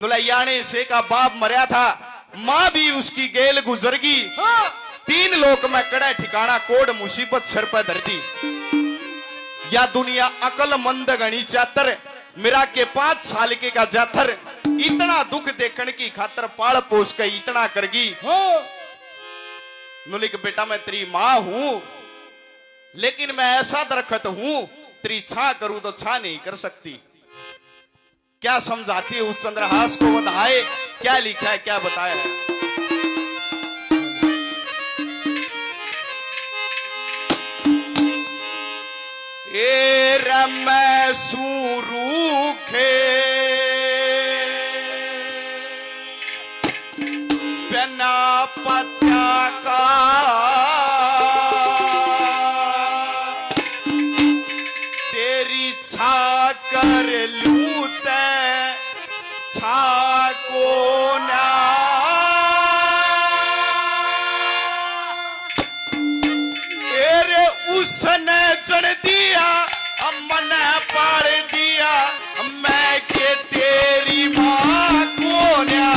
दुलैयाने से का बाप मरया था, माँ भी उसकी गेल गुजर गई। तीन लोक में कड़े ठिकाना कोड मुसीबत सर पर धर दी। या दुनिया अकल मंद गणी चातर, मेरा के 5 साल के का जाथर, इतना दुख देखने की खातर पाल पोस के इतना करगी। नुलिक बेटा मैं तेरी माँ हूं, लेकिन मैं ऐसा दरख्त हूं, तेरी छा करूं तो छा नहीं कर सकती। क्या समझाती है उस चंद्रहास को बताए, क्या लिखा है क्या बताया है। ए रमै सूरूखे बिना पत्या का तेरी छा कर लूं ते छा को ना। उसने जन दिया मन पाल दिया, मैं के तेरी माँ को न्या।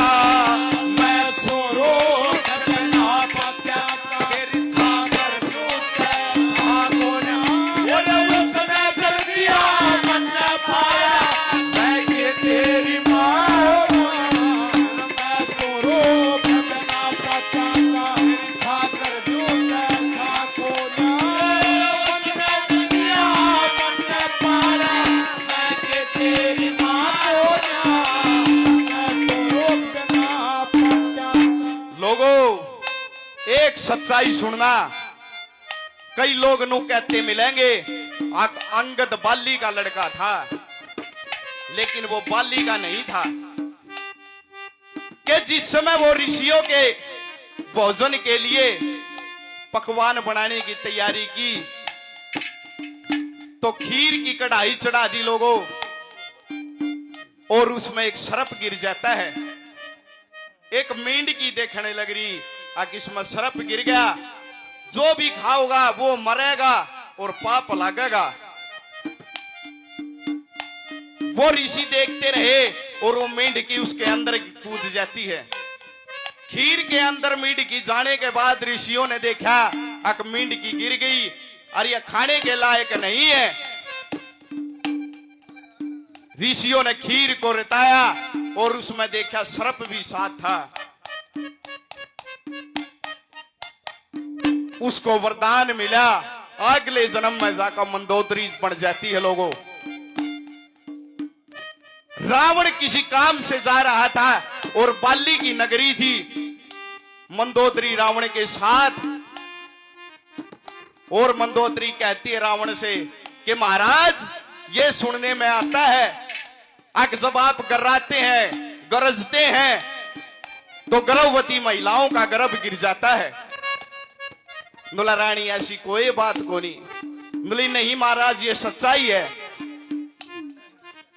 मैं सोरो बिना पत्या का तेरी छा कर लूं ते छा को न्या। उसने जन दिया मन पाया, मैं के तेरी माँ को न्या। मैं सोरो बिना पत्या का छा कर लूं ते छा को न्या। एक सच्चाई सुनना, कई लोग नु कहते मिलेंगे अंगद बाली का लड़का था, लेकिन वो बाली का नहीं था। कि जिस समय वो ऋषियों के भोजन के लिए पकवान बनाने की तैयारी की, तो खीर की कढ़ाई चढ़ा दी लोगों, और उसमें एक सर्प गिर जाता है। एक मेंढकी देखने लग रही, इसमें सर्प गिर गया, जो भी खाओगा वो मरेगा और पाप लगेगा। वो ऋषि देखते रहे और वो मेंढकी उसके अंदर कूद जाती है। खीर के अंदर मेंढकी जाने के बाद ऋषियों ने देखा मेंढकी गिर गई, और यह खाने के लायक नहीं है। ऋषियों ने खीर को रिताया और उसमें देखा सर्प भी साथ था। उसको वरदान मिला, अगले जन्म में जाकर मंदोदरी बन जाती है। लोगों, रावण किसी काम से जा रहा था और बाली की नगरी थी, मंदोदरी रावण के साथ। और मंदोदरी कहती है रावण से कि महाराज, ये सुनने में आता है जब आप गर्राते हैं, गरजते हैं, तो गर्भवती महिलाओं का गर्भ गिर जाता है। नुला रानी ऐसी कोई बात को नहीं। नुली नहीं महाराज, ये सच्चाई है।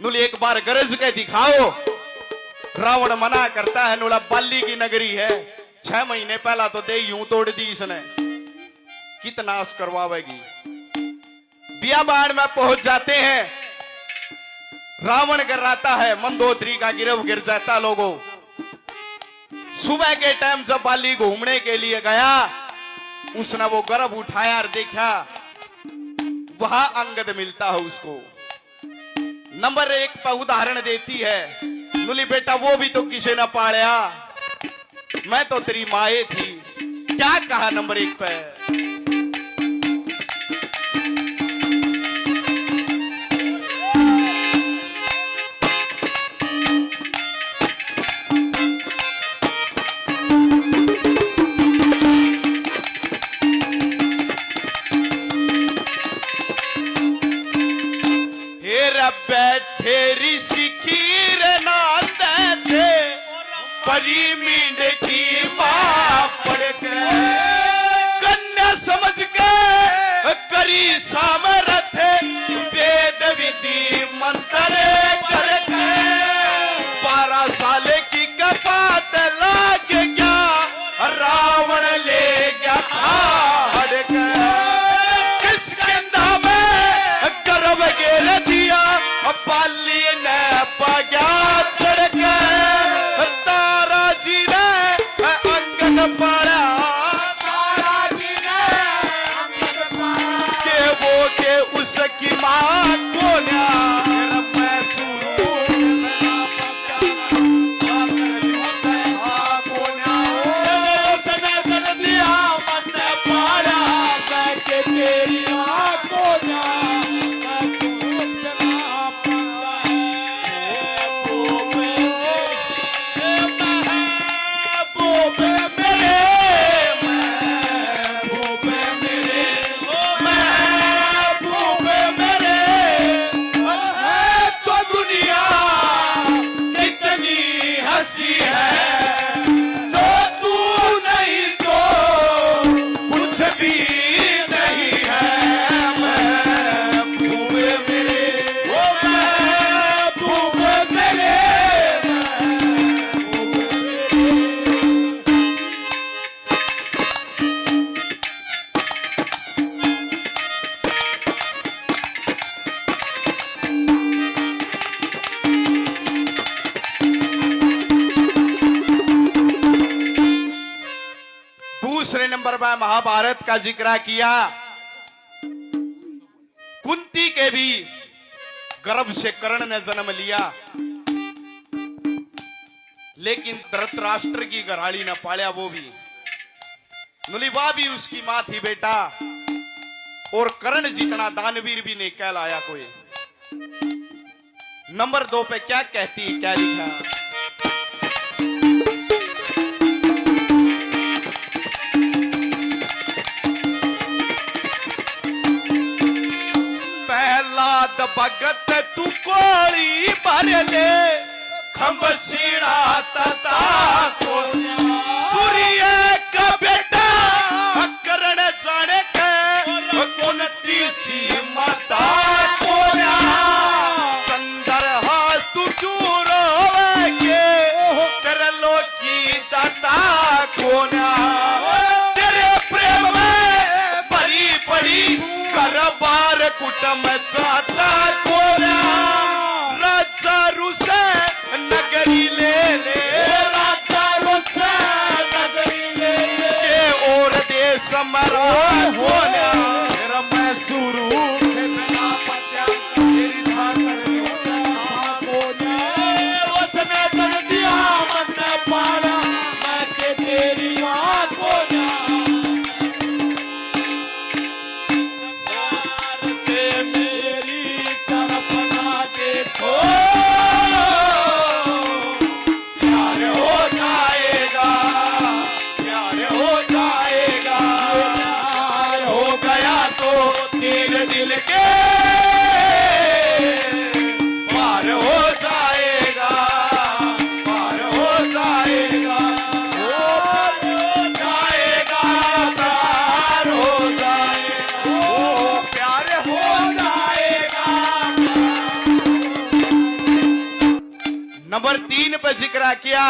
नुली एक बार गरज के दिखाओ। रावण मना करता है, नुला बाली की नगरी है, 6 महीने पहला तो दे यूं तोड़ दी इसने, कितना नाश करवावेगी। बियाबान में पहुंच जाते हैं, रावण गर्राता है, मंदोदरी का गिरव गिर जाता। लोगों, सुबह के टाइम जब बाली घूमने के लिए गया, उसने वो गर्भ उठाया और देखा वहां अंगद मिलता है उसको। नंबर 1 पर उदाहरण देती है, नुली बेटा वो भी तो किसी ने पाया, मैं तो तेरी माए थी। क्या कहा नंबर 1 पे? बैठे ऋषि खीर नाते थे, परी मींड की मां पड़ के कन्या समझ के करी सामर्थ, वेद विधि मंत्र करके 12 साल की कपात लाग गया, रावण ले गया हाड़ के। किसके नाम गर्भ गिर दिया, बाली ने पगा तड़के। ऐसी है जो तू नहीं तो कुछ भी नहीं है। महबूब मेरे, ओ महबूब मेरे, दूसरे नंबर पर महाभारत का जिक्र किया। कुंती के भी गर्भ से कर्ण ने जन्म लिया, लेकिन धृतराष्ट्र की घराड़ी न पाया वो भी। नुलिबा भी उसकी मां थी बेटा, और कर्ण जितना दानवीर भी नहीं कहलाया कोई। नंबर 2 पे क्या कहती है, क्या लिखा? भगत तू कोली भर ले खम्बसीड़ा तता को सूर्य का बेटा कर्ण जाने के कुंती सी माता को चंदर हास तू क्यों रोवेगे कर लो की दाता को तेरे प्रेम में भरी पड़ी कर बार कुटम चाहता राजा रुसे नगरी ले ले, राजा रुसे नगरी ले ले के और देश मरा होना तेरा मैं शुरू के बिना पत्या तेरी छाकर होना उसने कर दिया मन पाला मैं के तेरी बात होना प्यार हो जाएगा, प्यार हो जाएगा, प्यार हो गया तो तीर दिल के पार हो जाएगा, पार हो जाएगा, पार हो जाएगा, प्यार हो जाएगा, प्यार हो जाएगा। नंबर 3 पे जिक्र किया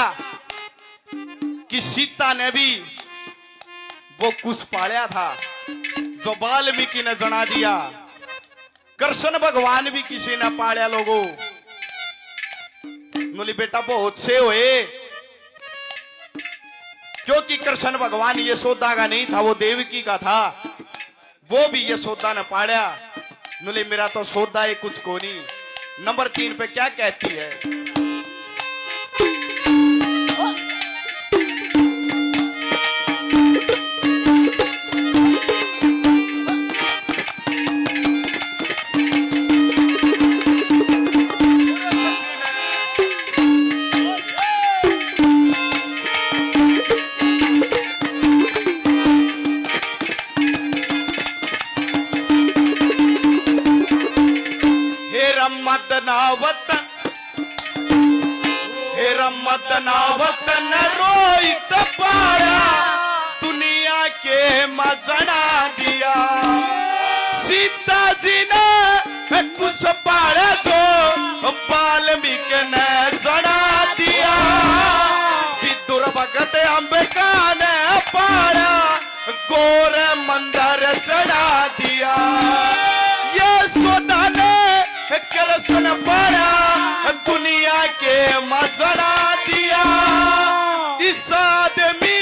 कि सीता ने भी वो कुछ पाया था जो वाल्मीकि ने जना दिया। कृष्ण भगवान भी किसी ने पाया लोगों। बोली बेटा बहुत से हुए, क्योंकि कृष्ण भगवान यशोदा का नहीं था, वो देवकी का था। वो भी यशोदा ने पाया। बोले मेरा तो सौदा है कुछ को नहीं। नंबर 3 पे क्या कहती है? वतन रोहित पाया दुनिया के मजना दिया। सीता जी ने कुछ पाया जो वाल्मीकि ने जना दिया। विदुर भगत अंबिका ने पाया गोर मंदिर चढ़ा दिया। यशोदा ने कृष्ण पाया दुनिया के मजना दिया। इस आदमी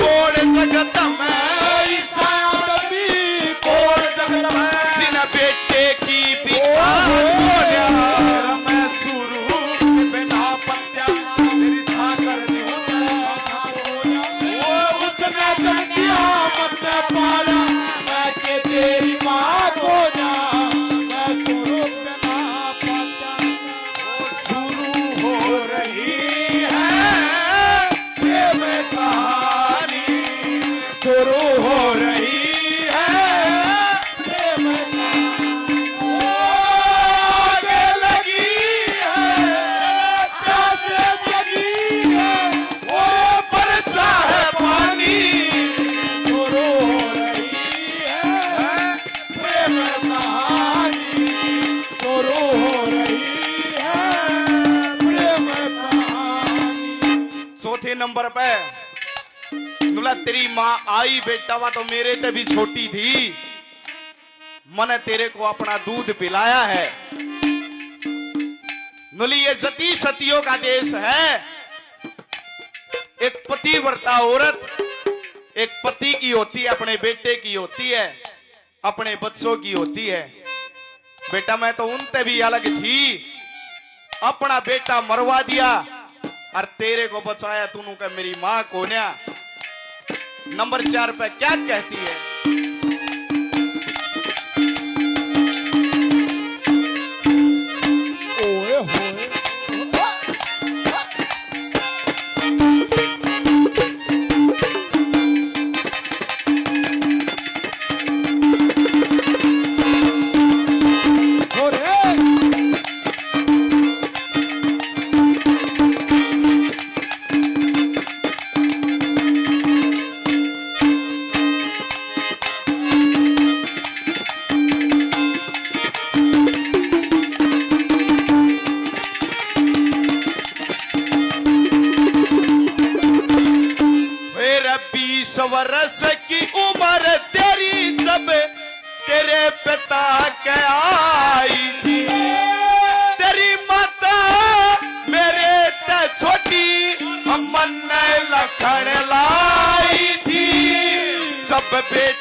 कोण जगत में, इस आदमी कोण जगत में जिन बेटे की पीछा मैं शुरू बिना पत्या तेरी छाकर वो उसने जग दिया मत पाला मैं के तेरी माँ को ना। शुरू हो रही है चौथे नंबर पे नुला तेरी माँ आई बेटा वा तो मेरे ते भी छोटी थी, मैंने तेरे को अपना दूध पिलाया है। नुली ये जती सतियों का देश है। एक पतिव्रता औरत एक पति की होती है, अपने बेटे की होती है, अपने बच्चों की होती है। बेटा मैं तो उनसे भी अलग थी, अपना बेटा मरवा दिया और तेरे को बचाया तूने का मेरी मां को न्या। नंबर 4 पे क्या कहती है? ओए होए वर्ष की उम्र तेरी जब तेरे पिता के आई थी, तेरी माता मेरे ते छोटी मन लखन लाई थी। जब बेटा